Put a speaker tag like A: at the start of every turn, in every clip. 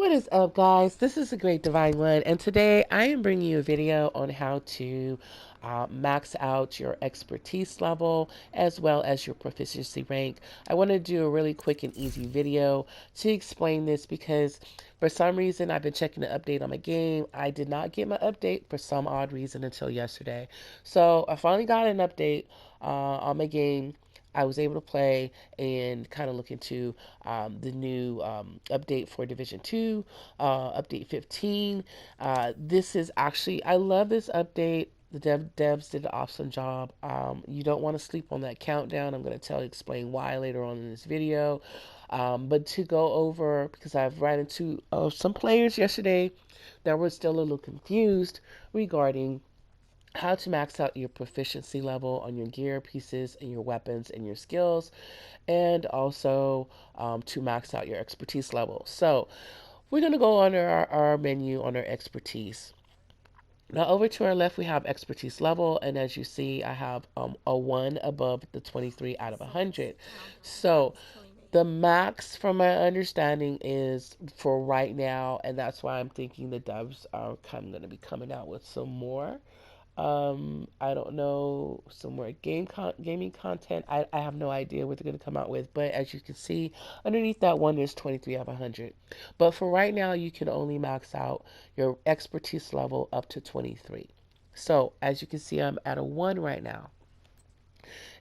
A: What is up, guys? This is the Great Divine One, and today I am bringing you a video on how to max out your expertise level as well as your proficiency rank. I want to do a really quick and easy video to explain this because for some reason I've been checking the update on my game. I did not get my update for some odd reason until yesterday. So I finally got an update on my game. I was able to play and kind of look into the new update for Division 2, update 15. This is actually, I love this update. The devs did an awesome job. You don't want to sleep on that countdown. I'm going to explain why later on in this video. But to go over, because I've ran into some players yesterday that were still a little confused regarding how to max out your proficiency level on your gear pieces and your weapons and your skills, and also to max out your expertise level. So we're going to go under our menu on our expertise. Now over to our left we have expertise level, and as you see I have a 1 above the 23 out of 100. So the max from my understanding is for right now, and that's why I'm thinking the devs are kind of going to be coming out with some more. I don't know, some more gaming content. I have no idea what they're going to come out with, but as you can see, underneath that one, there's 23 out of 100. But for right now, you can only max out your expertise level up to 23. So as you can see, I'm at a 1 right now.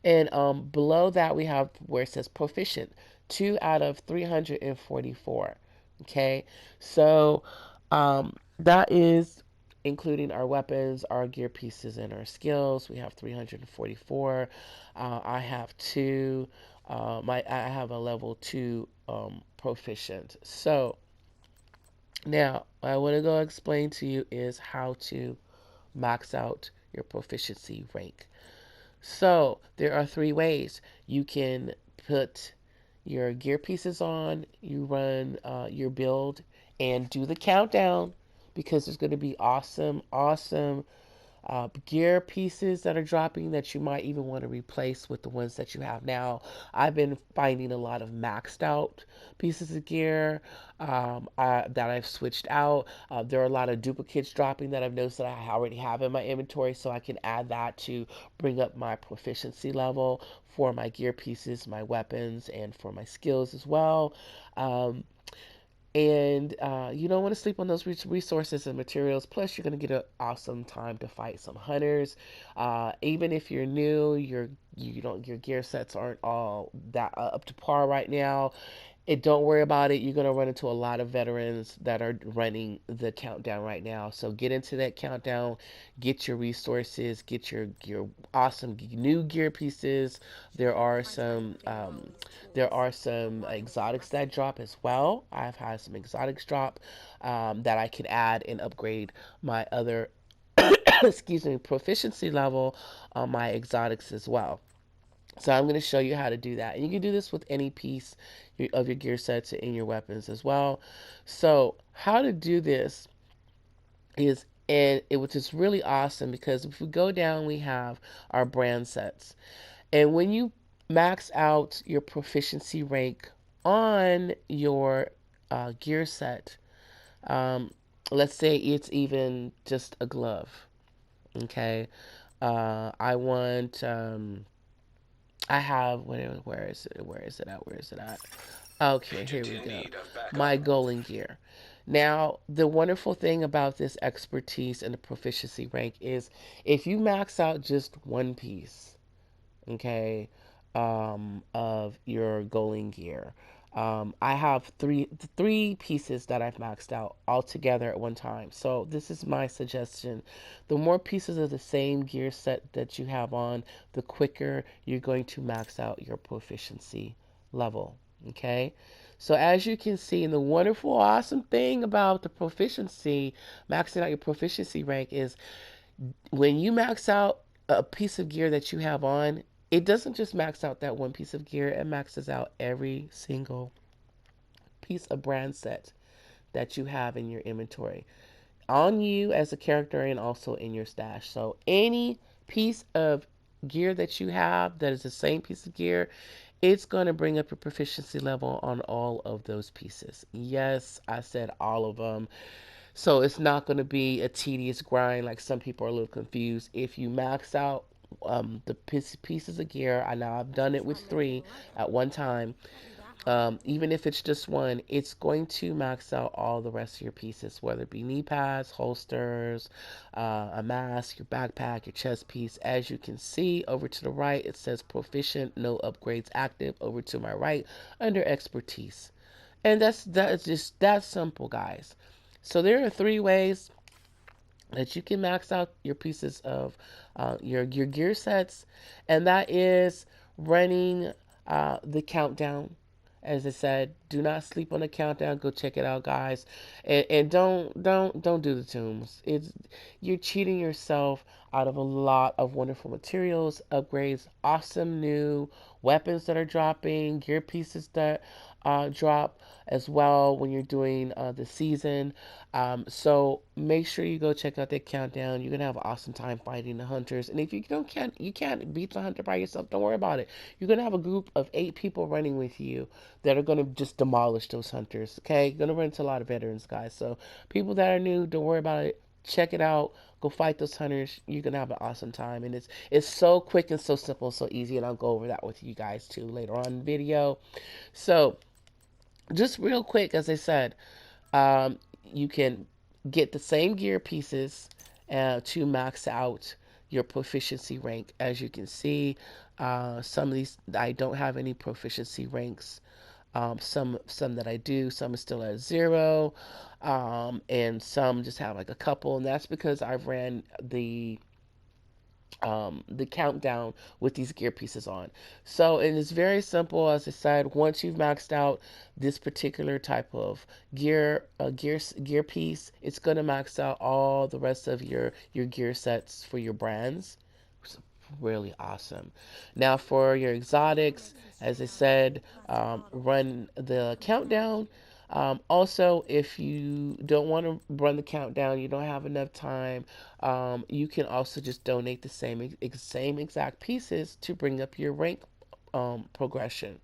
A: And below that, we have where it says proficient, 2 out of 344. Okay, so that is including our weapons, our gear pieces, and our skills. We have 344. I have two. I have a level 2 proficient. So now what I want to go explain to you is how to max out your proficiency rank. So there are 3 ways. You can put your gear pieces on, you run your build, and do the countdown because there's going to be awesome gear pieces that are dropping that you might even want to replace with the ones that you have now. I've been finding a lot of maxed out pieces of gear that I've switched out. There are a lot of duplicates dropping that I've noticed that I already have in my inventory, so I can add that to bring up my proficiency level for my gear pieces, my weapons, and for my skills as well. And you don't want to sleep on those resources and materials. Plus, you're going to get an awesome time to fight some hunters. Even if you're new, your gear sets aren't all that up to par right now. Don't worry about it. You're going to run into a lot of veterans that are running the countdown right now. So get into that countdown, get your resources, get your awesome new gear pieces. There are some exotics that drop as well. I've had some exotics drop that I can add and upgrade my other excuse me, proficiency level on my exotics as well. So I'm going to show you how to do that. And you can do this with any piece of your gear sets and your weapons as well. So how to do this is, which is really awesome, because if we go down, we have our brand sets. And when you max out your proficiency rank on your gear set, um, let's say it's even just a glove. Okay. I want I have, where is it? Where is it at? Where is it at? Okay, here we go. My Golden Gear. Now, the wonderful thing about this expertise and the proficiency rank is if you max out just one piece, okay, of your Golden Gear. I have three pieces that I've maxed out all together at one time. So this is my suggestion. The more pieces of the same gear set that you have on, the quicker you're going to max out your proficiency level. Okay? So as you can see, and the wonderful, awesome thing about the proficiency, maxing out your proficiency rank is when you max out a piece of gear that you have on, it doesn't just max out that one piece of gear, it maxes out every single piece of brand set that you have in your inventory on you as a character and also in your stash. So any piece of gear that you have that is the same piece of gear, it's going to bring up your proficiency level on all of those pieces. Yes, I said all of them. So it's not going to be a tedious grind like some people are a little confused. If you max out the pieces of gear, I know I've done it with three at one time. Even if it's just one, it's going to max out all the rest of your pieces, whether it be knee pads, holsters, a mask, your backpack, your chest piece. As you can see over to the right, it says proficient, no upgrades active. Over to my right, under expertise. And that's just that simple, guys. So there are three ways that you can max out your pieces of your gear sets, and that is running the countdown. As I said, do not sleep on the countdown. Go check it out, guys, and don't do the tombs. It's you're cheating yourself out of a lot of wonderful materials, upgrades, awesome new weapons that are dropping, gear pieces that drop as well when you're doing the season. So make sure you go check out that countdown. You're gonna have an awesome time fighting the hunters. And if you can't beat the hunter by yourself, don't worry about it. You're gonna have a group of 8 people running with you that are gonna just demolish those hunters. Okay, you're gonna run into a lot of veterans, guys. So people that are new, don't worry about it. Check it out. Go fight those hunters. You're gonna have an awesome time, and it's so quick and so simple, so easy. And I'll go over that with you guys too later on in the video. So just real quick, as I said, you can get the same gear pieces to max out your proficiency rank. As you can see, some of these I don't have any proficiency ranks. Some that I do, some is still at 0, and some just have like a couple, and that's because I've ran the countdown with these gear pieces on. So it is very simple. As I said, once you've maxed out this particular type of gear piece, it's going to max out all the rest of your gear sets for your brands. It's really awesome. Now for your exotics, as I said, run the countdown. Also, if you don't want to run the countdown, you don't have enough time, you can also just donate the same exact pieces to bring up your rank progression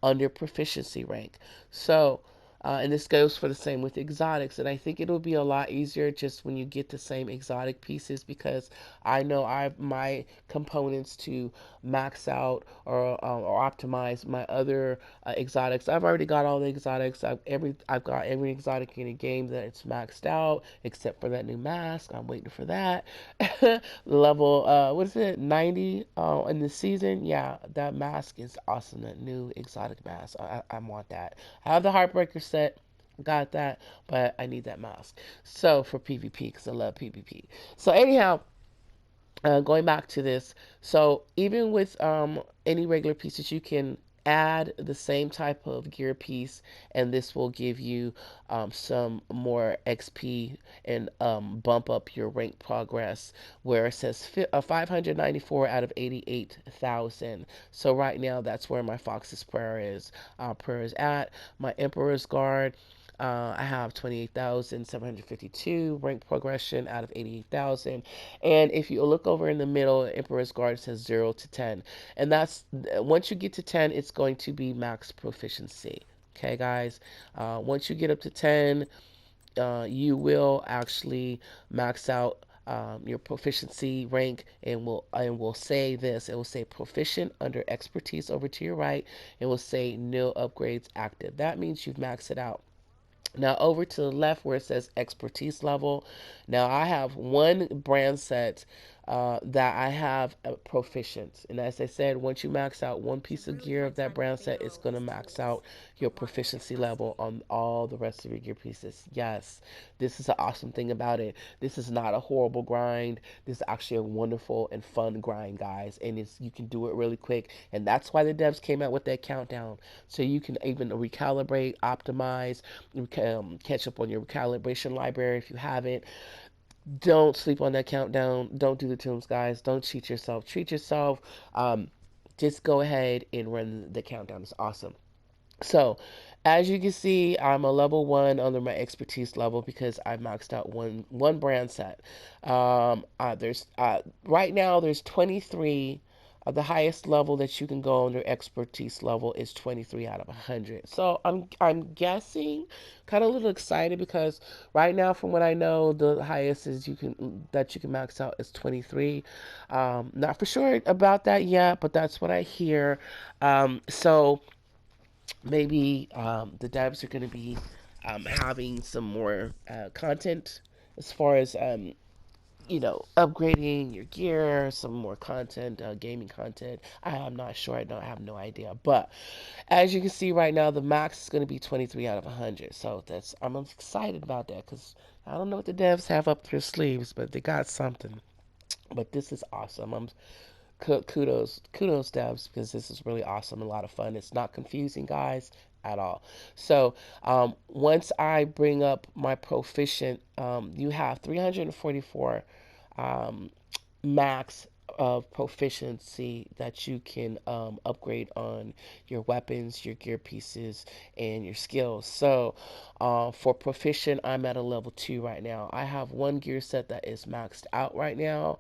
A: under proficiency rank. So, and this goes for the same with exotics. And I think it'll be a lot easier just when you get the same exotic pieces, because I know I've my components to max out or optimize my other exotics. I've already got all the exotics. I've got every exotic in the game that it's maxed out except for that new mask. I'm waiting for that. Level what is it, 90 in the season? Yeah, that mask is awesome. That new exotic mask. I want that. I have the Heartbreaker set. Got that, but I need that mask. So for PvP, because I love PvP. So anyhow, going back to this, so even with any regular pieces, you can add the same type of gear piece, and this will give you some more XP and bump up your rank progress, where it says 594 out of 88,000. So right now, that's where my Fox's prayer is at. My Emperor's Guard, I have 28,752 rank progression out of 88,000. And if you look over in the middle, Emperor's Guard says 0 to 10. And that's once you get to 10, it's going to be max proficiency. Okay, guys. Once you get up to 10, you will actually max out your proficiency rank, and will say this. It will say proficient under expertise over to your right. It will say no upgrades active. That means you've maxed it out. Now over to the left where it says expertise level. Now I have one brand set that I have proficient. And as I said, once you max out one piece of gear of that brand set, it's going to max out your proficiency level on all the rest of your gear pieces. Yes, this is an awesome thing about it. This is not a horrible grind. This is actually a wonderful and fun grind, guys. And you can do it really quick. And that's why the devs came out with that countdown. So you can even recalibrate, optimize, catch up on your recalibration library if you haven't. Don't sleep on that countdown. Don't do the tombs, guys. Don't cheat yourself. Treat yourself. Um, just go ahead and run the countdown. It's awesome. So, as you can see, I'm a level 1 under my expertise level because I maxed out one brand set. There's right now there's 23 The highest level that you can go on your expertise level is 23 out of 100. So I'm guessing, kind of a little excited because right now, from what I know, the highest is you can max out is 23. Not for sure about that yet, but that's what I hear. So maybe the devs are going to be having some more content as far as upgrading your gear, some more content, gaming content. I'm not sure. I have no idea. But as you can see right now, the max is going to be 23 out of 100. So I'm excited about that because I don't know what the devs have up their sleeves, but they got something. But this is awesome. Kudos devs because this is really awesome, a lot of fun. It's not confusing, guys, at all. So once I bring up my proficient, you have 344 um, max of proficiency that you can upgrade on your weapons, your gear pieces, and your skills. So for proficient, I'm at a level 2 right now. I have one gear set that is maxed out right now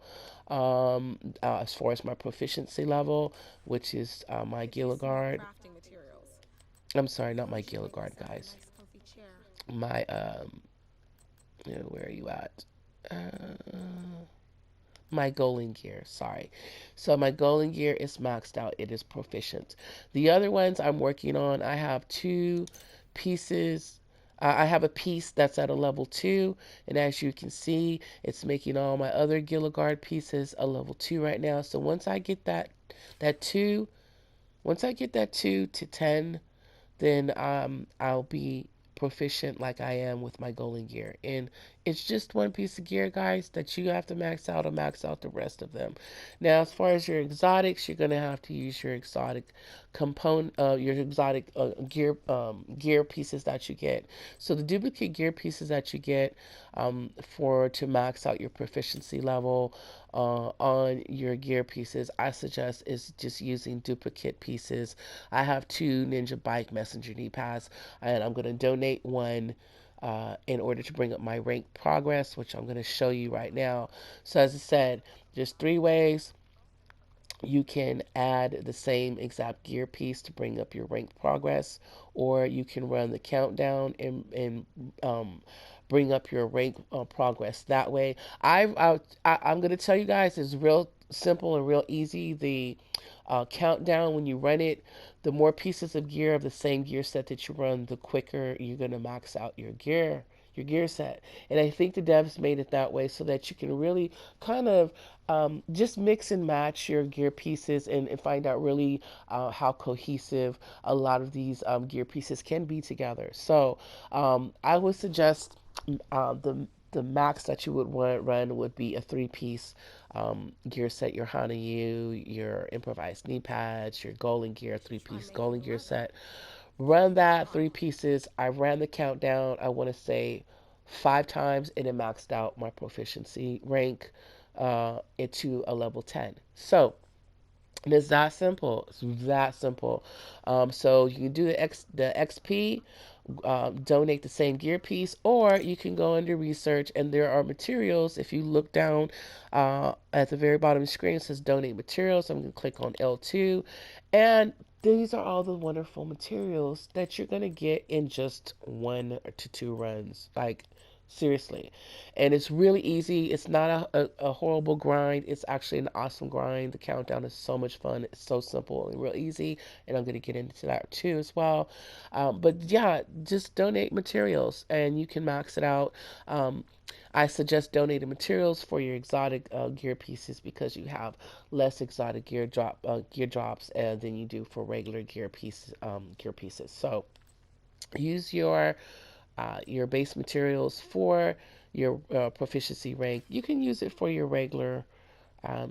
A: as far as my proficiency level, which is my Gilligard. I'm sorry, not my Gilligard, guys. My where are you at? My golden gear, sorry. So my golden gear is maxed out. It is proficient. The other ones I'm working on, I have two pieces. I have a piece that's at a level 2, and as you can see, it's making all my other Gilligard pieces a level 2 right now. So that 2, once I get that 2 to 10, then I'll be proficient like I am with my golden gear. And it's just one piece of gear, guys, that you have to max out or max out the rest of them. Now, as far as your exotics, you're gonna have to use your exotic component, your exotic gear pieces that you get. So the duplicate gear pieces that you get for to max out your proficiency level on your gear pieces, I suggest is just using duplicate pieces. I have two Ninja Bike Messenger knee pads, and I'm going to donate one in order to bring up my rank progress, which I'm going to show you right now. So as I said, there's three ways you can add the same exact gear piece to bring up your rank progress, or you can run the countdown and bring up your rank progress that way. I'm going to tell you guys it's real simple and real easy. The countdown, when you run it, the more pieces of gear of the same gear set that you run, the quicker you're going to max out your gear set. And I think the devs made it that way so that you can really kind of just mix and match your gear pieces and find out really how cohesive a lot of these gear pieces can be together. So I would suggest the max that you would want run would be a three-piece gear set. Your Hanayu, your improvised knee pads, your golden gear, three-piece golden gear set. Run that three pieces. I ran the countdown, I want to say 5 times, and it maxed out my proficiency rank into a level 10. So it's that simple. It's that simple. So you can do the XP, donate the same gear piece, or you can go under research and there are materials. If you look down at the very bottom of the screen, it says donate materials. I'm going to click on L2, and these are all the wonderful materials that you're going to get in just 1 to 2 runs. Like, seriously. And it's really easy. It's not a horrible grind. It's actually an awesome grind. The countdown is so much fun. It's so simple and real easy. And I'm going to get into that too as well. But yeah, just donate materials and you can max it out. I suggest donating materials for your exotic gear pieces because you have less exotic gear drops than you do for regular gear pieces. So use your base materials for your proficiency rank. You can use it for your regular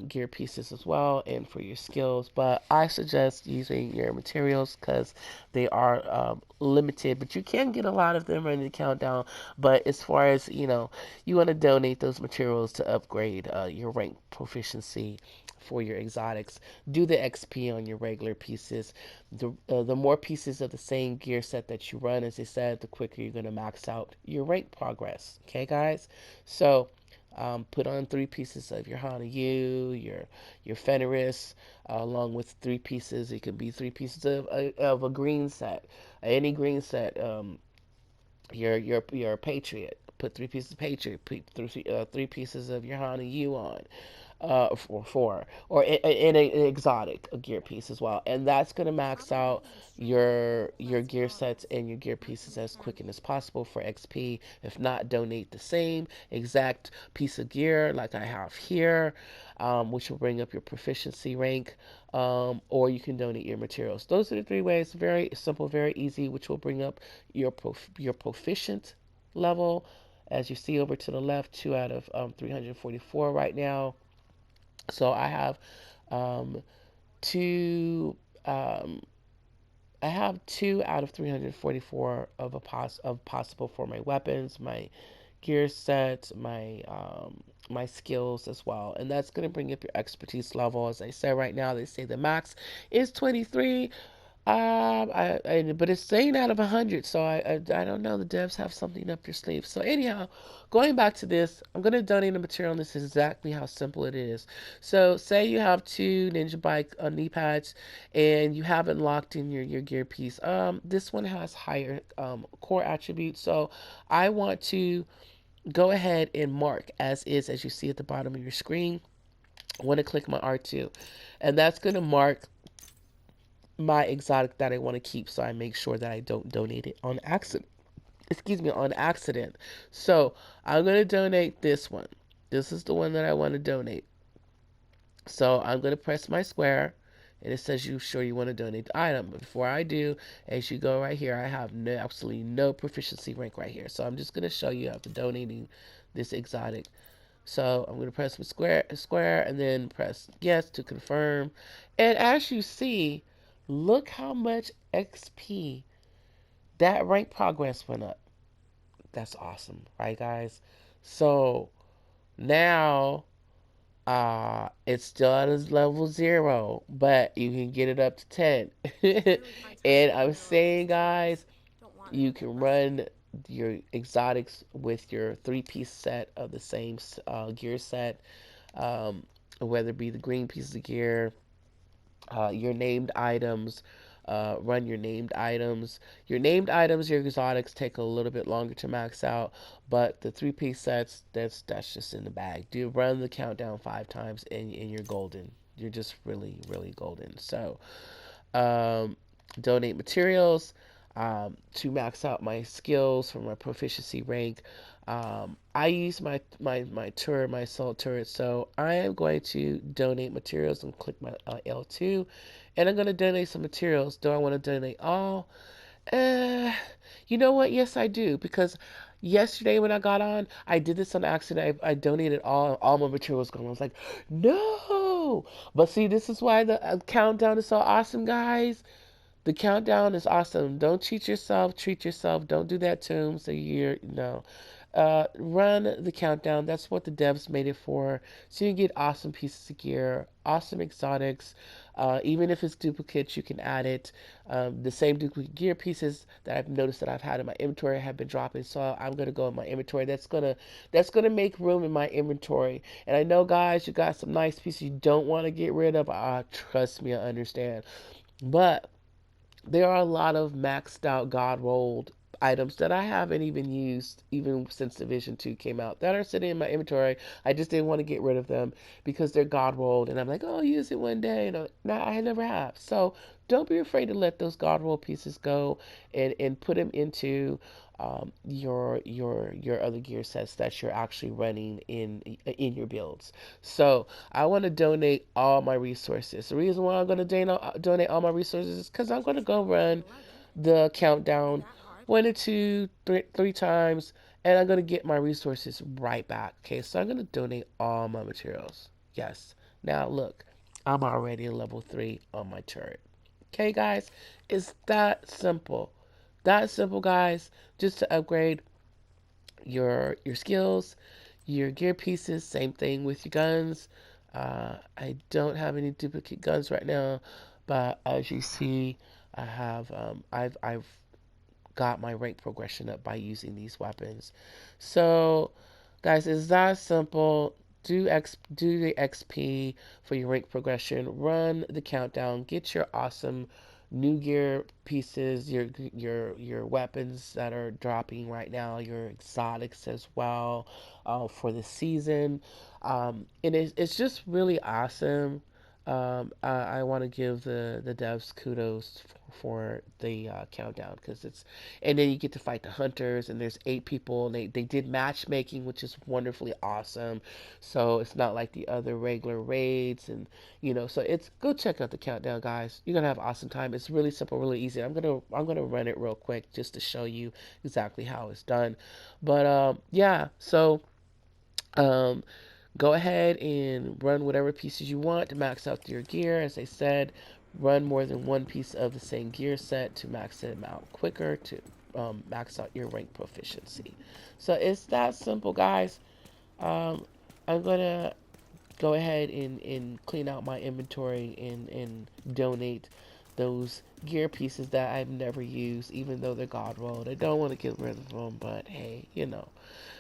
A: gear pieces as well and for your skills, but I suggest using your materials because they are limited, but you can get a lot of them in the countdown. But as far as you want to donate those materials to upgrade your rank proficiency for your exotics. Do the XP on your regular pieces. The more pieces of the same gear set that you run, as I said, the quicker you're going to max out your rank progress. Okay, guys? So Put on 3 pieces of your Hana U, your Fenris, along with 3 pieces. It could be 3 pieces of a green set, any green set. Your Patriot. Put 3 pieces of Patriot. Put 3 pieces of your Hana U on, for four, or in an exotic a gear piece as well, and that's going to max out your gear sets and your gear pieces as quick and as possible for XP. If not, donate the same exact piece of gear like I have here, which will bring up your proficiency rank, or you can donate your materials. Those are the 3 ways. Very simple, very easy, which will bring up your proficient level. As you see over to the left, 2 out of 344 right now. So um, two. Um, I have 2 out of 344 of possible for my weapons, my gear set, my skills as well, and that's going to bring up your expertise level. As I said, right now they say the max is 23. But it's saying out of 100, so I don't know. The devs have something up your sleeve. So anyhow, going back to this, I'm gonna donate a material, and this is exactly how simple it is. So say you have 2 Ninja Bike knee pads, and you haven't locked in your gear piece. This one has higher core attributes, so I want to go ahead and mark as is, as you see at the bottom of your screen. I want to click my R2, and that's gonna mark my exotic that I want to keep, so I make sure that I don't donate it on accident. Excuse me, on accident. So I'm going to donate this one. This is the one that I want to donate. So I'm going to press my square, and it says you sure you want to donate the item. But before I do, as you go right here, I have absolutely no proficiency rank right here. So I'm just going to show you after donating this exotic. So I'm going to press my square, and then press yes to confirm. And as you see, look how much XP that rank progress went up. That's awesome, right, guys? So now it's still at level 0, but you can get it up to 10. And I'm saying, guys, you can run your exotics with your 3 piece set of the same gear set, um, whether it be the green piece of gear, your named items. Run your named items. Your named items, your exotics take a little bit longer to max out, but the 3 piece sets, that's just in the bag. Do run the countdown 5 times, and you're golden. You're just really, really golden. So, um, donate materials to max out my skills for my proficiency rank. I use my turret, my assault turret, so I am going to donate materials and click my L2, and I'm going to donate some materials. Do I want to donate all? Uh, you know what? Yes, I do, because yesterday when I got on, I did this on accident. I donated all my materials gone. I was like, no. But see, this is why the countdown is so awesome, guys. The countdown is awesome. Don't cheat yourself. Treat yourself. Don't do that to him. So you're no. Run the countdown. That's what the devs made it for. So you can get awesome pieces of gear, awesome exotics. Even if it's duplicates, you can add it. The same duplicate gear pieces that I've noticed that I've had in my inventory have been dropping. So I'm gonna go in my inventory. That's gonna make room in my inventory. And I know, guys, you got some nice pieces you don't want to get rid of. Trust me, I understand. But there are a lot of maxed out God rolled items that I haven't even used even since Division 2 came out that are sitting in my inventory. I just didn't want to get rid of them because they're God rolled, and I'm like, oh, I'll use it one day. And no, I never have. So don't be afraid to let those God roll pieces go, and put them into your other gear sets that you're actually running in your builds. So I want to donate all my resources. The reason why I'm going to donate all my resources is because I'm going to go run the countdown one or two, three times, and I'm going to get my resources right back. Okay, so I'm going to donate all my materials. Yes. Now look, I'm already level 3 on my turret. Okay, guys, it's that simple. That simple, guys, just to upgrade your skills, your gear pieces. Same thing with your guns. I don't have any duplicate guns right now, but as you see, I've got my rank progression up by using these weapons. So Guys, it's that simple. Do the XP for your rank progression. Run the countdown. Get your awesome new gear pieces, your weapons that are dropping right now, your exotics as well for the season. And it's just really awesome. I want to give the devs kudos for the countdown because it's, and then you get to fight the hunters, and there's 8 people, and they did matchmaking, which is wonderfully awesome. So it's not like the other regular raids, and so it's, go check out the countdown, guys. You're gonna have an awesome time. It's really simple, really easy. I'm gonna run it real quick just to show you exactly how it's done. But yeah, so um go ahead and run whatever pieces you want to max out your gear. As I said, run more than one piece of the same gear set to max it out quicker to max out your rank proficiency. So it's that simple, guys. I'm gonna go ahead and clean out my inventory and donate those gear pieces that I've never used, even though they're God rolled. I don't want to get rid of them, but hey,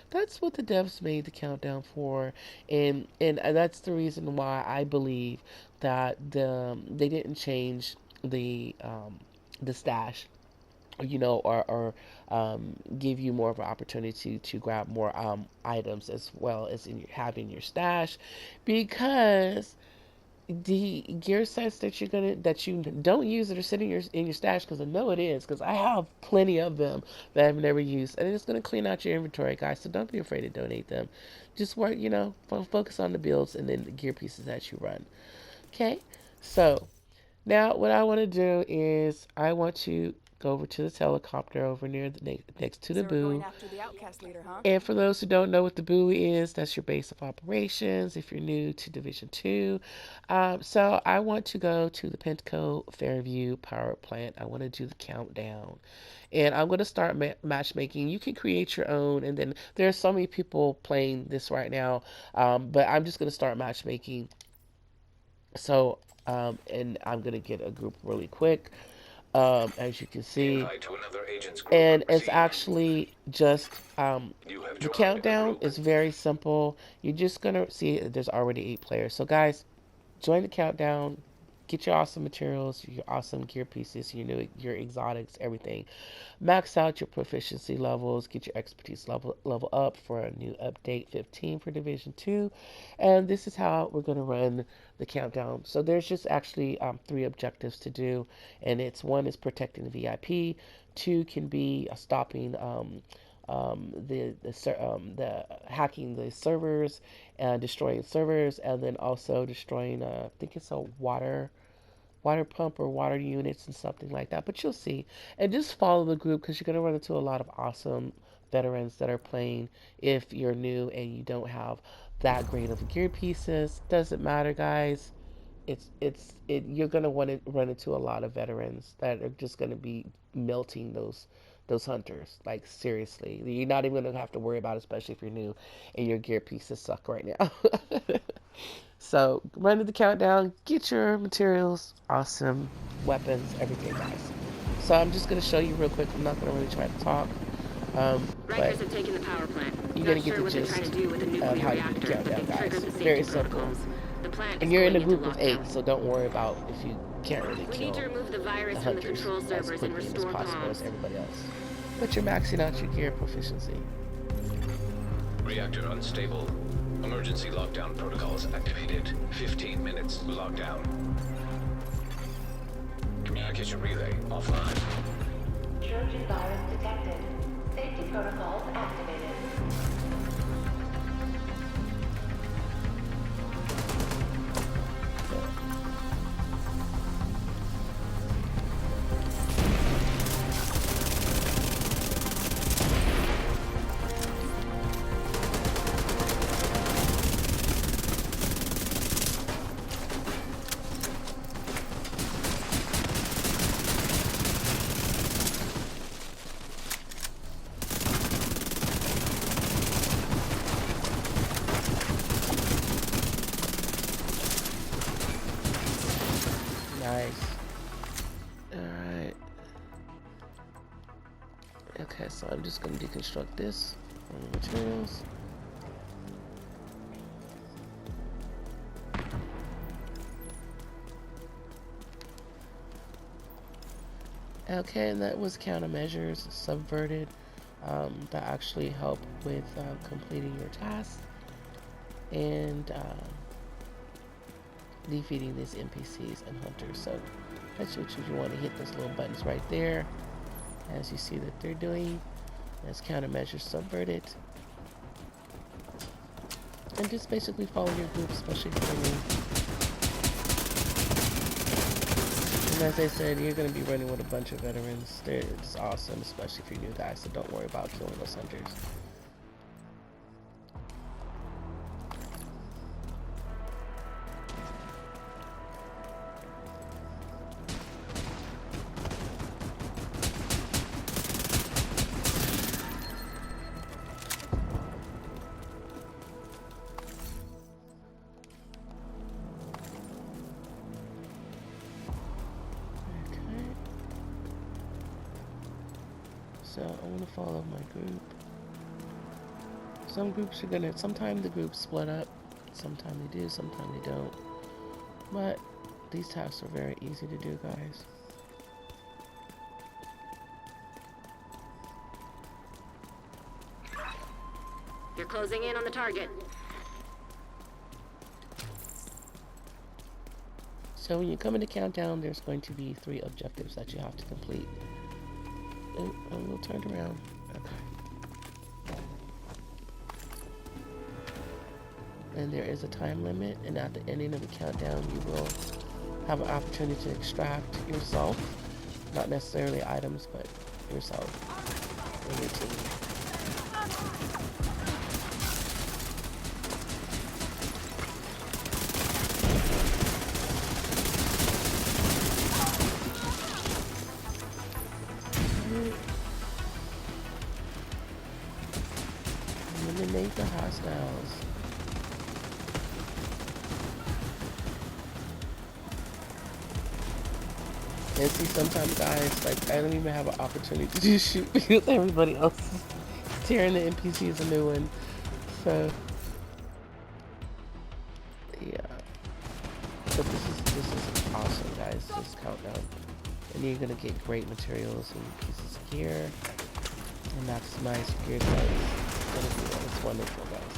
A: that's what the devs made the countdown for, and that's the reason why I believe that they didn't change the stash, or give you more of an opportunity to grab more items as well as having your stash, because the gear sets that you don't use that are sitting in your stash, because I know it is, because I have plenty of them that I've never used, and it's going to clean out your inventory, guys. So don't be afraid to donate them. Just work, focus on the builds and then the gear pieces that you run. Okay, so now what I want to do is I want to go over to this helicopter over near next to the
B: So we're going
A: boo.
B: after the outcast leader, huh?
A: And for those who don't know what the buoy is, that's your base of operations if you're new to Division 2. So I want to go to the Pentaco Fairview Power Plant. I want to do the countdown. And I'm going to start matchmaking. You can create your own, and then there's so many people playing this right now, but I'm just going to start matchmaking. So, and I'm going to get a group really quick, as you can see. And it's actually just the countdown is very simple. You're just gonna see there's already 8 players. So guys, join the countdown. Get your awesome materials, your awesome gear pieces, your exotics, everything. Max out your proficiency levels. Get your expertise level up for a new update 15 for Division 2. And this is how we're going to run the countdown. So there's just actually 3 objectives to do. And it's, one is protecting the VIP. 2 can be stopping the hacking the servers and destroying servers, and then also destroying I think it's a water pump or water units and something like that. But you'll see. And just follow the group, because you're going to run into a lot of awesome veterans that are playing. If you're new and you don't have that great of gear pieces, doesn't matter, guys. You're going to want to run into a lot of veterans that are just going to be melting those hunters. Like, seriously, you're not even going to have to worry about it, especially if you're new and your gear pieces suck right now. So run to the countdown, get your materials, awesome weapons, everything, guys. So I'm just gonna show you real quick. I'm not gonna really try to talk, but
C: Rikers have taken the power plant.
A: you're
C: Not
A: gonna get
C: sure
A: the
C: what they're
A: gist
C: trying to do with the
A: of
C: nuclear
A: how to do the
C: reactor, but
A: countdown,
C: they've
A: guys.
C: triggered the
A: Very
C: safety
A: simple.
C: protocols. The plant
A: And
C: is
A: you're in
C: going
A: a
C: into
A: group of 8,
C: lockdown.
A: so don't worry about if you can't really
C: We need to
A: kill
C: remove the virus
A: the
C: from the
A: hunters
C: control
A: as
C: servers and
A: quickly and as
C: restore
A: possible
C: comms.
A: as everybody else. But you're maxing out your gear proficiency.
D: Reactor unstable. Emergency lockdown protocols activated. 15 minutes lockdown. Communication relay offline.
E: Trojan virus detected. Safety protocols activated.
A: Nice. Alright. Okay, so I'm just going to deconstruct this materials. Okay, and that was countermeasures subverted that actually help with completing your task and defeating these NPCs and hunters. So that's what you want to hit those little buttons right there, as you see that they're doing. As countermeasures subverted, and just basically follow your group, especially if you're new. And as I said, you're going to be running with a bunch of veterans. It's awesome, especially if you're new guys, so don't worry about killing those hunters. So I want to follow my group. Some groups are gonna, sometimes the groups split up, sometimes they do, sometimes they don't. But these tasks are very easy to do, guys.
C: You're closing in on the target.
A: So when you come into countdown, there's going to be 3 objectives that you have to complete. Oh, I'm a little turned around. Okay. And there is a time limit, and at the ending of the countdown, you will have an opportunity to extract yourself. Not necessarily items, but yourself and your team. Eliminate the hostiles. And see, sometimes guys, like, I don't even have an opportunity to just shoot because everybody else is tearing the NPCs a new one. So, yeah. So this is awesome, guys. This countdown. And you're gonna get great materials and pieces of gear. And maximize gear, guys. It's wonderful, guys.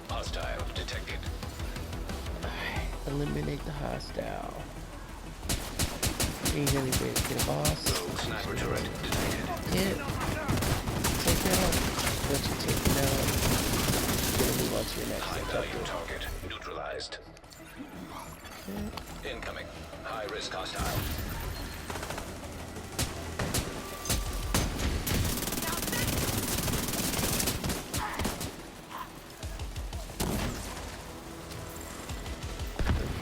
D: Hostile detected.
A: Eliminate the hostile. You're gonna get a boss.
D: Rogue sniper turret detected.
A: Get. Take it out. Once you take it out, you're gonna move on to your next
D: High value
A: objective.
D: target neutralized.
A: Okay.
D: Incoming. High risk hostile.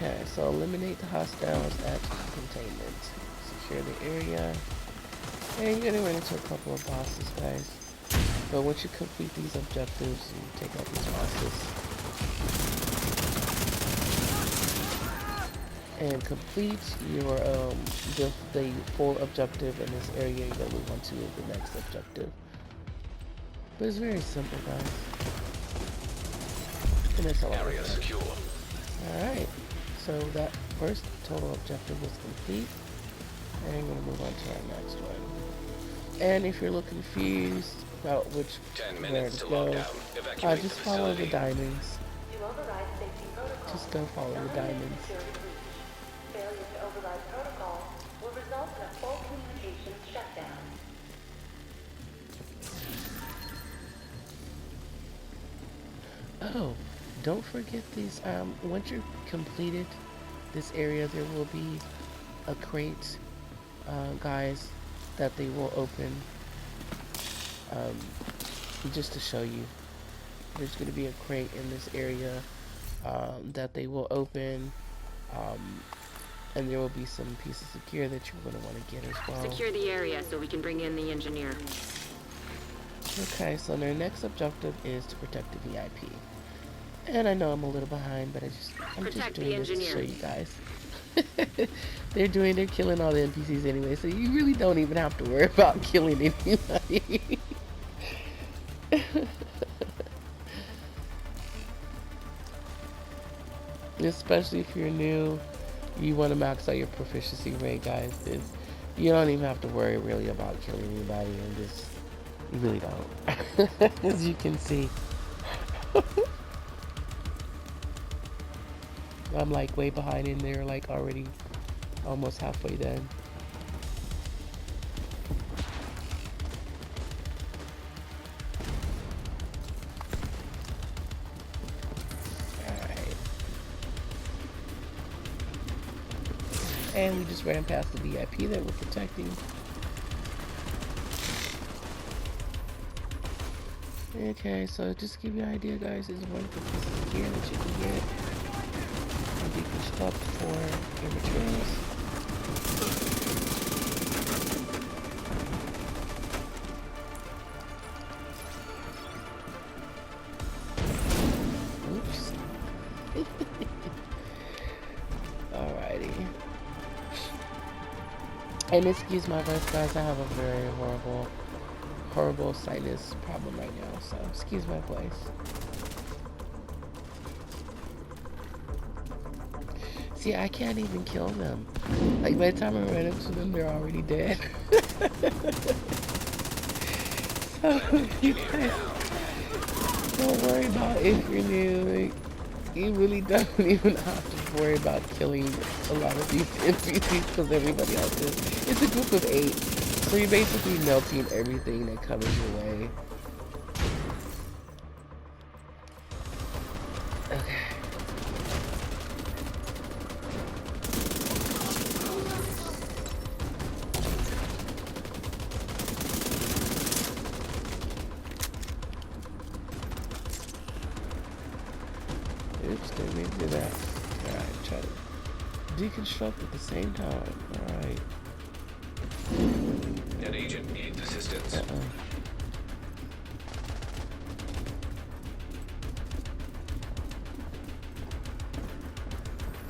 A: Okay, so eliminate the hostiles at containment. Secure the area. And you're gonna run into a couple of bosses, guys. But once you complete these objectives, you take out these bosses. And complete your the full objective in this area, you're gonna move on to the next objective. But it's very simple, guys. And that's all.
D: Area secure.
A: Alright. So that first total objective was complete. And we're gonna move on to our next one. And if you're looking confused about
D: 10
A: where
D: minutes
A: to
D: to
A: go,
D: lock down. Evacuate
A: just
D: the
A: follow the
D: facility.
A: diamonds.
E: To override safety protocols,
A: Just go follow the diamonds.
E: security breach. Failure to override protocol will result in a full communications shutdown.
A: Oh, don't forget these. Once you've completed this area, there will be a crate, guys, that they will open. Just to show you, there's going to be a crate in this area that they will open, and there will be some pieces of gear that you're going to want to get as well.
C: Secure the area so we can bring in the engineer.
A: Okay, so their next objective is to protect the VIP. And I know I'm a little behind, but I'm just
C: Protect the
A: doing this to
C: engineer.
A: show you guys. They're killing all the NPCs anyway, so you really don't even have to worry about killing anybody. Especially if you're new, you want to max out your proficiency rate, guys. Is you don't even have to worry really about killing anybody, and just you really don't, as you can see. I'm like way behind in there, like already almost halfway done. Alright. And we just ran past the VIP that we're protecting. Okay, so just to give you an idea, guys, is one of the pieces of gear that you can get and deconstruct for your materials. Oops. Alrighty. And excuse my voice, guys, I have a very horrible sinus problem right now, so excuse my voice. See, I can't even kill them. Like, by the time I run up to them, they're already dead. So, you guys don't worry about if you're new. Like, you really don't even have to worry about killing a lot of these NPCs because everybody else is. It's a group of 8, so you're basically melting everything that comes your way. Okay. Oops, didn't mean to do that. Alright, try to deconstruct at the same time. Alright.
D: An agent needs assistance.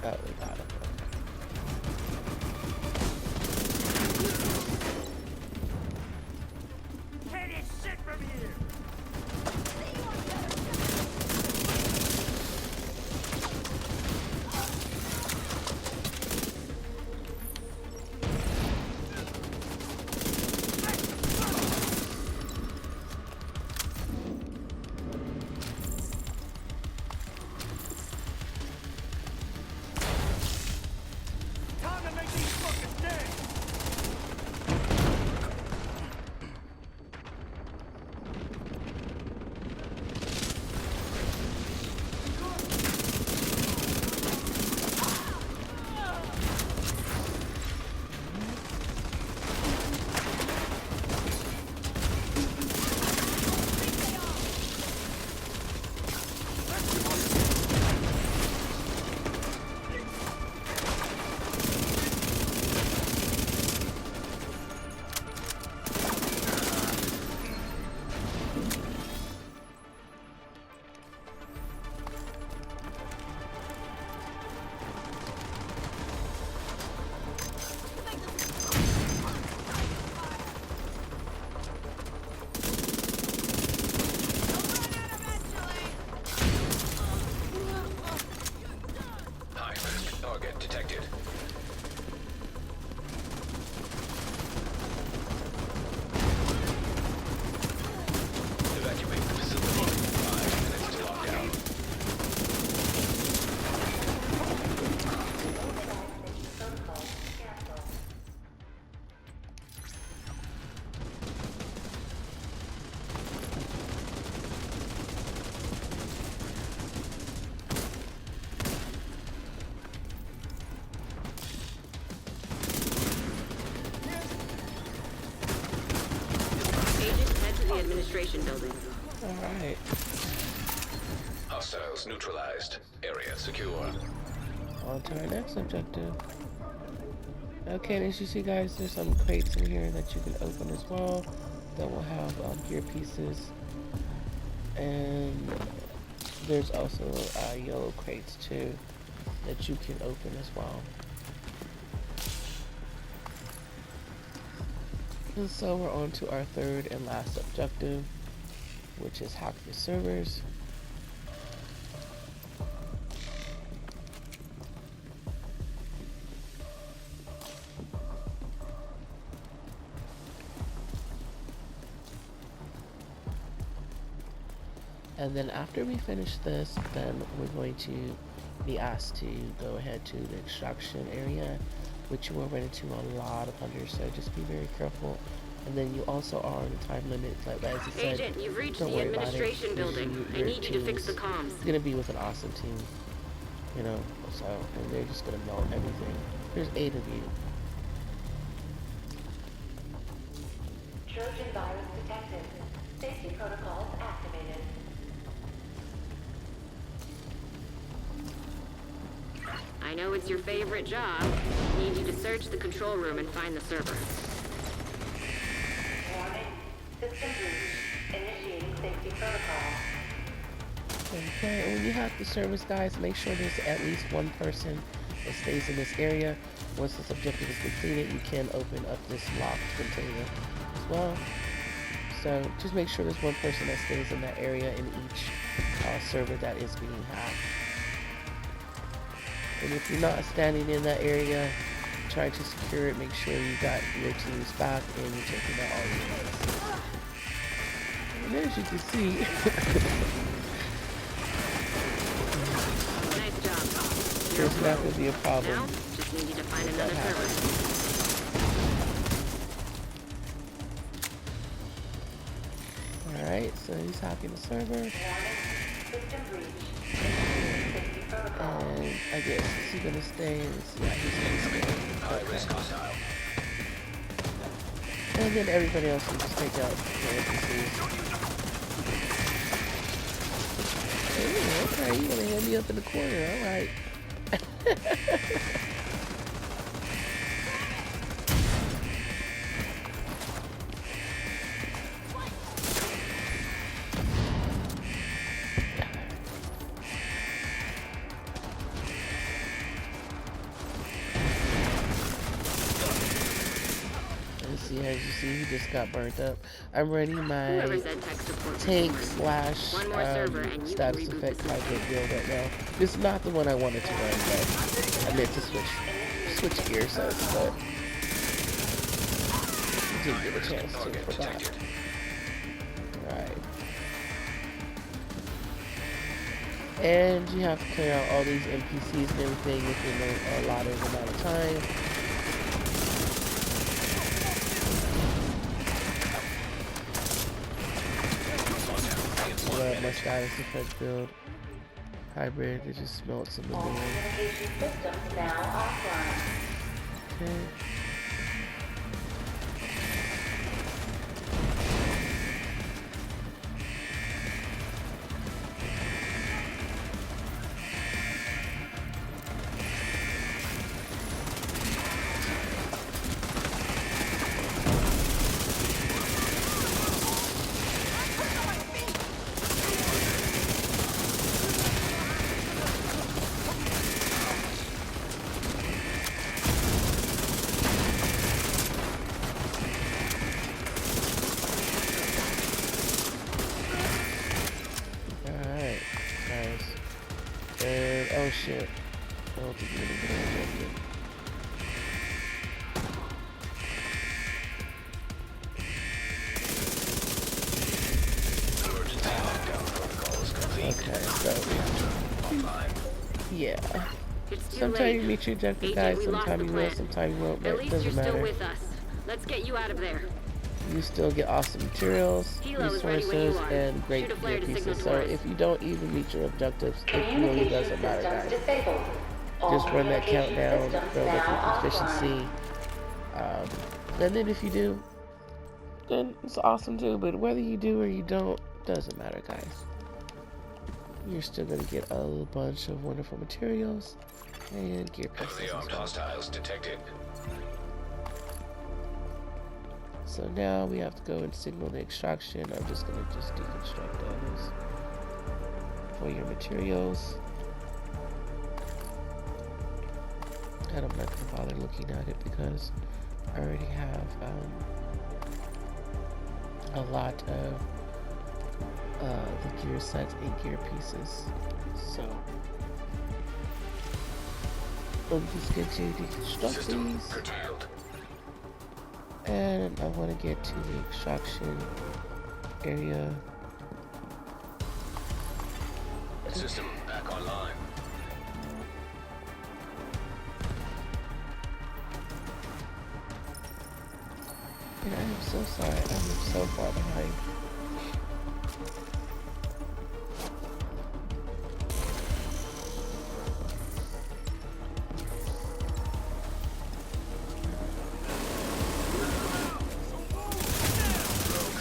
A: Oh, we got it.
C: Administration building.
A: Alright.
D: Hostiles neutralized. Area secure.
A: On to our next objective. Okay, and as you see, guys, there's some crates in here that you can open as well that will have gear pieces. And there's also yellow crates too that you can open as well. And so we're on to our third and last objective, which is hack the servers. And then after we finish this, then we're going to be asked to go ahead to the extraction area, which you will run into a lot of hunters, so just be very careful. And then you also are on a time limit, like as I said,
C: Agent, you've reached
A: don't
C: the
A: worry about it.
C: administration building. I
A: Your
C: need you to fix the
A: team's
C: comms.
A: gonna be with an awesome team, you know, so, and they're just gonna melt everything. There's 8 of you.
E: Trojan virus detected. Safety protocols activated.
C: I know it's your favorite job. Need you to search the control room and find the server.
E: Warning. System breach. Initiating safety protocol.
A: Okay, and when you have the service guys, make sure there's at least one person that stays in this area. Once this objective is completed, you can open up this locked container as well. So just make sure there's one person that stays in that area in each server that is being hacked. And if you're not standing in that area, trying to secure it, make sure you got your team's back and you're taking out all your hits. And as you can see,
C: Nice job.
A: there's not going to be a problem.
C: Now, just need you to find another server.
A: Alright, so he's hacking the server.
E: Warning. System breach. Safety protocol.
A: And I guess is he gonna stay? Yeah, he's gonna stay.
D: High risk hostile.
A: And then everybody else can just take out the NPCs. Ooh, okay, you wanna hand me up in the corner, alright. As you see, he just got burnt up. I'm running my
C: Whoever said tech support
A: tank
C: was
A: slash
C: one more server and you can
A: status
C: reboot
A: effect
C: the
A: hybrid build right now. This is not the one I wanted to run, but I meant to switch gears, but didn't get a chance to.
D: Target
A: Forgot.
D: detected.
A: Right. And you have to clear out all these NPCs and everything within a allotted amount of time. My status effect build hybrid, it just melts in the
E: All
A: middle.
E: communication systems now offline.
A: Okay. Alright, nice. And oh shit. I don't think we're gonna get rejected.
D: Emergency lockdown protocol is complete.
A: Okay, so
D: Offline.
A: yeah.
C: It's too
A: Sometimes
C: late.
A: you meet your objective
C: Agent,
A: guys,
C: we lost
A: sometimes
C: the
A: you will,
C: plant.
A: sometimes you won't, but
C: At
A: it
C: least you're
A: doesn't
C: still
A: matter.
C: with us. Let's get you out of there.
A: You still get awesome materials,
C: Helo is ready when you
A: resources,
C: are.
A: and great
C: Shoot a flare
A: gear
C: to signal
A: pieces. So
C: tours.
A: if you don't even meet your objectives, it really
E: Communication
A: doesn't matter,
E: systems
A: guys.
E: disabled. All
A: Just run that
E: communication
A: countdown,
E: systems
A: build up
E: now
A: your
E: offline.
A: proficiency. And then if you do, then it's awesome too. But whether you do or you don't, doesn't matter, guys. You're still gonna get a bunch of wonderful materials and gear pieces.
D: Heavily
A: as
D: armed
A: well.
D: hostiles detected.
A: So now we have to go and signal the extraction. I'm just gonna deconstruct those for your materials. And I'm not gonna bother looking at it because I already have a lot of the gear sets and gear pieces. So I'm just going to deconstruct
D: System
A: these.
D: curtailed.
A: And I want to get to the extraction area.
D: System back online.
A: And I am so sorry. I'm so far behind.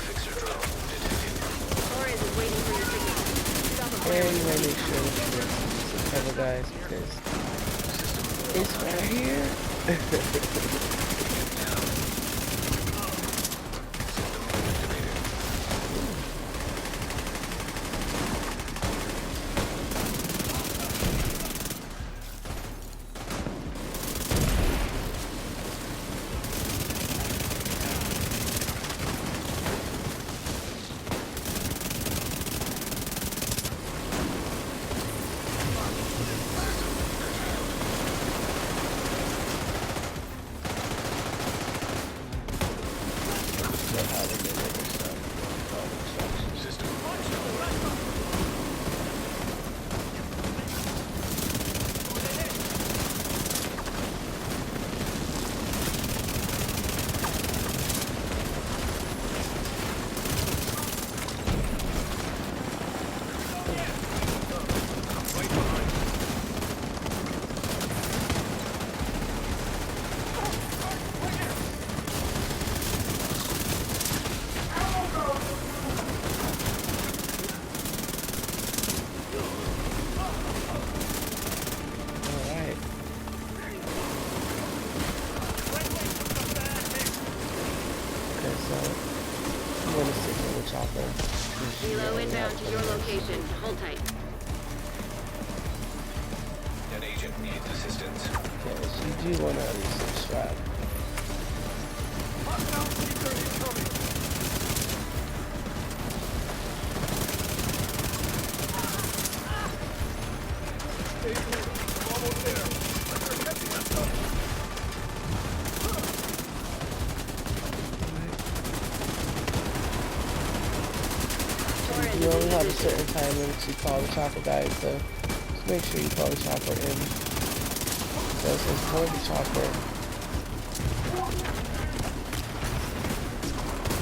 D: Fixer drone detected.
C: Torres is waiting for your signal. Stop him
A: And
C: whenever
A: you
C: you're
A: want to
C: ready.
A: make sure that you get some cover, guys, because it's right here. Know how to deliver some instructions.
D: System.
A: Alright. Okay, so you want to signal the chopper.
C: Helo inbound to your location. Hold tight.
D: An agent needs assistance.
A: Yes, you do want to at least extract.
C: Torres
A: You
C: is
A: only
C: in
A: have a
C: position.
A: certain time limit to call the chopper, guys, so just make sure you call the chopper in. So it says board the chopper.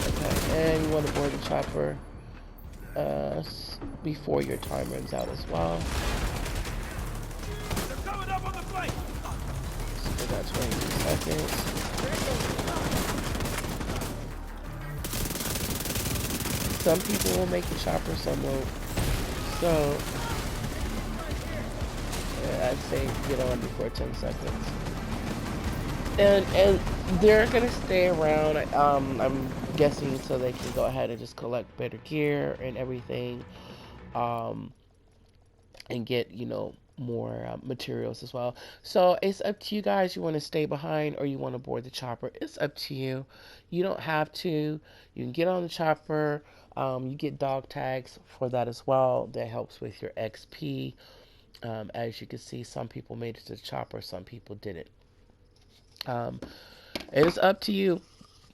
A: Okay, and you want to board the chopper before your time runs out as well. So we got 22 seconds. Some people will make the chopper, some won't. So I'd say get on before 10 seconds. And they're gonna stay around. I'm guessing so they can go ahead and just collect better gear and everything, um, and get more materials as well. So it's up to you guys. You want to stay behind or you want to board the chopper. It's up to you. You don't have to. You can get on the chopper. You get dog tags for that as well. That helps with your XP. As you can see, some people made it to the chopper, some people didn't. Um, it is up to you,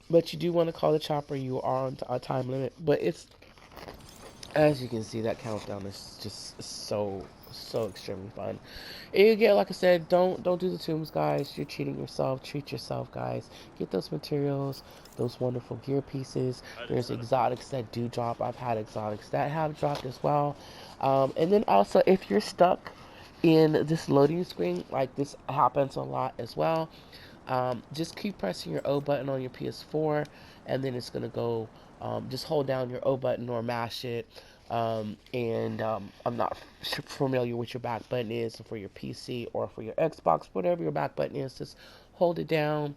A: but you do want to call the chopper. You are on a time limit, but it's as you can see, that countdown is just so extremely fun. And you get, like I said, don't do the tombs, guys. You're cheating yourself. Treat yourself, guys. Get those materials, those wonderful gear pieces. There's exotics that do drop. I've had exotics that have dropped as well. And then also, if you're stuck in this loading screen, like this happens a lot as well, just keep pressing your O button on your PS4, and then it's gonna go. Just hold down your O button or mash it. And I'm not familiar with your back button is for your PC or for your Xbox, whatever your back button is. Just hold it down,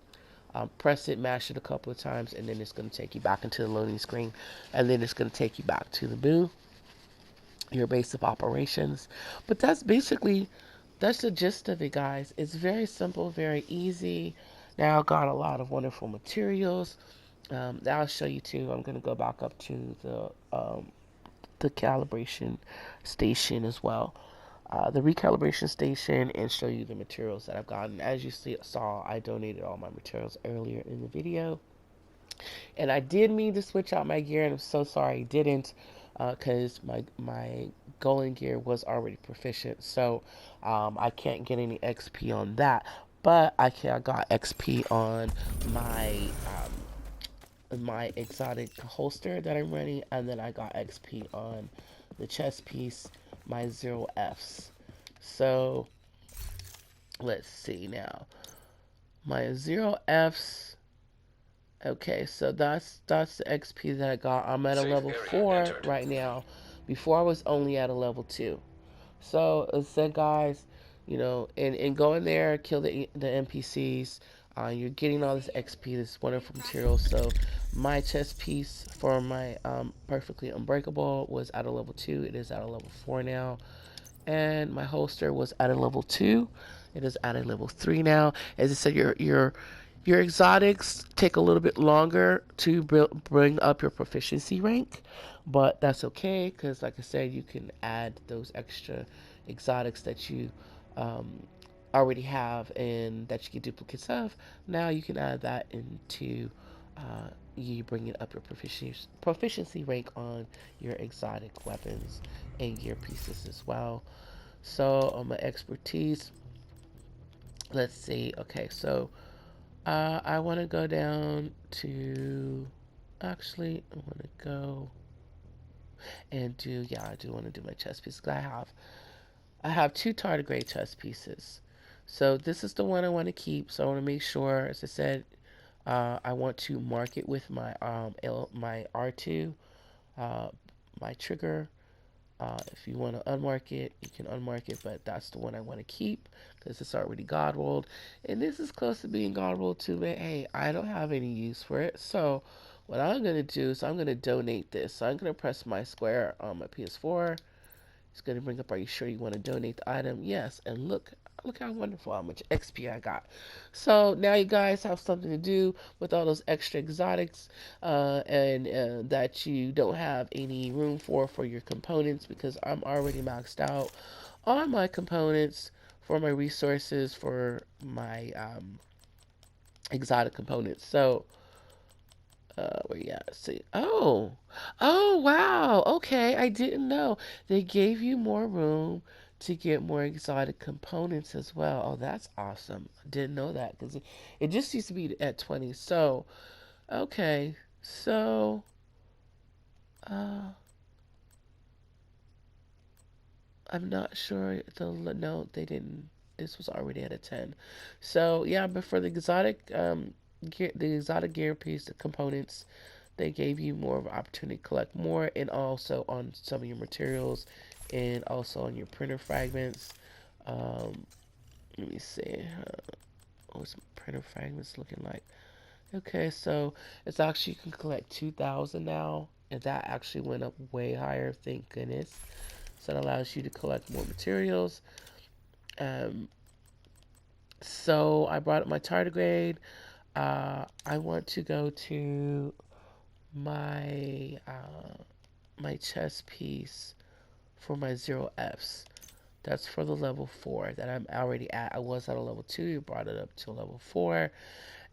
A: press it, mash it a couple of times, and then it's going to take you back into the loading screen, and then it's going to take you back to the booth, your base of operations. But that's the gist of it, guys. It's very simple, very easy. Now I've got a lot of wonderful materials that I'll show you too. I'm going to go back up to the calibration station as well, the recalibration station, and show you the materials that I've gotten. As you saw, I donated all my materials earlier in the video, and I did mean to switch out my gear, and I'm so sorry I didn't, because my golden gear was already proficient, so I can't get any XP on that. But I got XP on my exotic holster that I'm running, and then I got XP on the chest piece, my 0Fs. So let's see now. My 0Fs. Okay, so that's the XP that I got. I'm at a
D: Safe
A: level
D: area
A: 4
D: entered.
A: right now. Before I was only at a level 2. So it said, guys, and go in there, kill the NPCs. You're getting all this XP, this wonderful material. So my chest piece for my perfectly unbreakable was at a level 2. It is at a level 4 now, and my holster was at a level 2. It is at a level 3 now. As I said, your exotics take a little bit longer to bring up your proficiency rank, but that's okay because, like I said, you can add those extra exotics that you um, already have and that you get duplicates of. Now you can add that into you bringing up your proficiency rank on your exotic weapons and gear pieces as well. So on my expertise, let's see. Okay, so I want to go down to. Actually, I want to go and do. Yeah, I do want to do my chest piece. I have two tardigrade chest pieces. So this is the one I want to keep. So I want to make sure, as I said, I want to mark it with my R2, uh, my trigger. If you want to unmark it, you can unmark it, but that's the one I want to keep because it's already God rolled. And this is close to being God rolled too, but hey, I don't have any use for it. So what I'm going to do is I'm going to donate this. So I'm going to press my square on my PS4. It's going to bring up, are you sure you want to donate the item? Yes. And look how wonderful, how much XP I got. So now you guys have something to do with all those extra exotics and that you don't have any room for your components because I'm already maxed out on my components for my resources for my exotic components. So where you at? See. Oh, wow. Okay, I didn't know. They gave you more room to get more exotic components as well. Oh, that's awesome. I didn't know that because it just used to be at 20. So, okay. So, uh, I'm not sure. No, they didn't. This was already at a 10. So, yeah, but for the exotic gear piece, the components, they gave you more of an opportunity to collect more, and also on some of your materials, and also on your printer fragments. Um, Let me see. What's printer fragments looking like? Okay, so it's actually you can collect 2,000 now, and that actually went up way higher. Thank goodness. So it allows you to collect more materials. Um, so I brought up my tardigrade. I want to go to my chest piece for my 0Fs. That's for the level 4 that I'm already at. I was at a level 2, you brought it up to a level 4.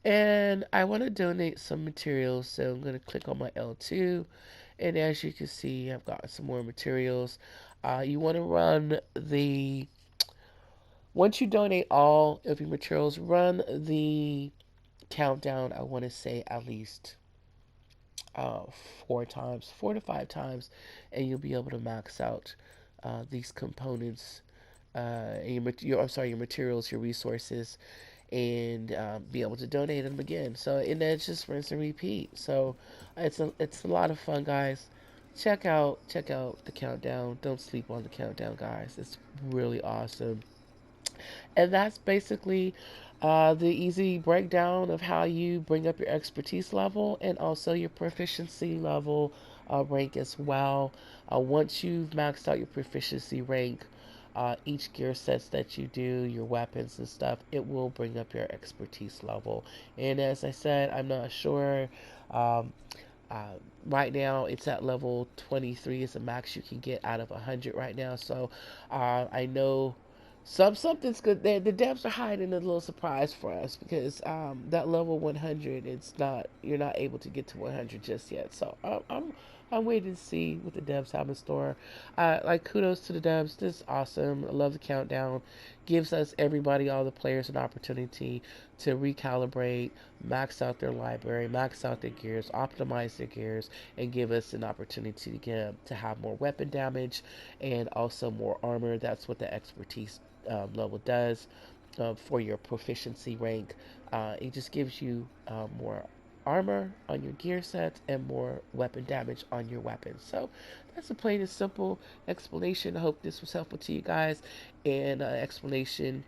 A: And I want to donate some materials, so I'm going to click on my L2. And as you can see, I've got some more materials. You want to run the. Once you donate all of your materials, run the countdown, I want to say at least uh, 4 times, 4 to 5 times, and you'll be able to max out these components, your materials, your resources, and be able to donate them again. So, and then it's just rinse and repeat. So, it's a lot of fun, guys. Check out the countdown. Don't sleep on the countdown, guys. It's really awesome. And that's basically the easy breakdown of how you bring up your expertise level and also your proficiency level rank as well. Once you've maxed out your proficiency rank, each gear sets that you do, your weapons and stuff, it will bring up your expertise level. And as I said, I'm not sure. Um, uh, right now, it's at level 23 is the max you can get out of 100 right now. So I know Something's good. The devs are hiding a little surprise for us because that level 100, it's not you're not able to get to 100 just yet. So I'm waiting to see what the devs have in store. Like kudos to the devs. This is awesome. I love the countdown. Gives us everybody, all the players, an opportunity to recalibrate, max out their library, max out their gears, optimize their gears, and give us an opportunity to get to have more weapon damage and also more armor. That's what the expertise level does for your proficiency rank. It just gives you more armor on your gear sets and more weapon damage on your weapons. So that's a plain and simple explanation. I hope this was helpful to you guys, and explanation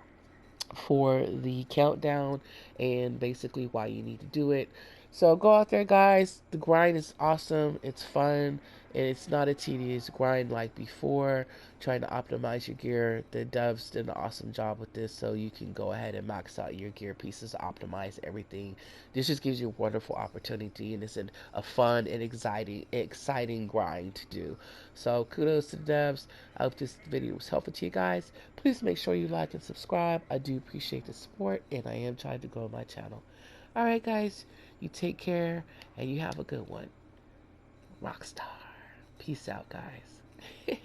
A: for the countdown and basically why you need to do it. So go out there, guys. The grind is awesome. It's fun. And it's not a tedious grind like before. Trying to optimize your gear. The devs did an awesome job with this, so you can go ahead and max out your gear pieces, optimize everything. This just gives you a wonderful opportunity, and it's a fun and exciting grind to do. So kudos to the devs. I hope this video was helpful to you guys. Please make sure you like and subscribe. I do appreciate the support, and I am trying to grow my channel. Alright, guys, you take care, and you have a good one. Rockstar. Peace out, guys.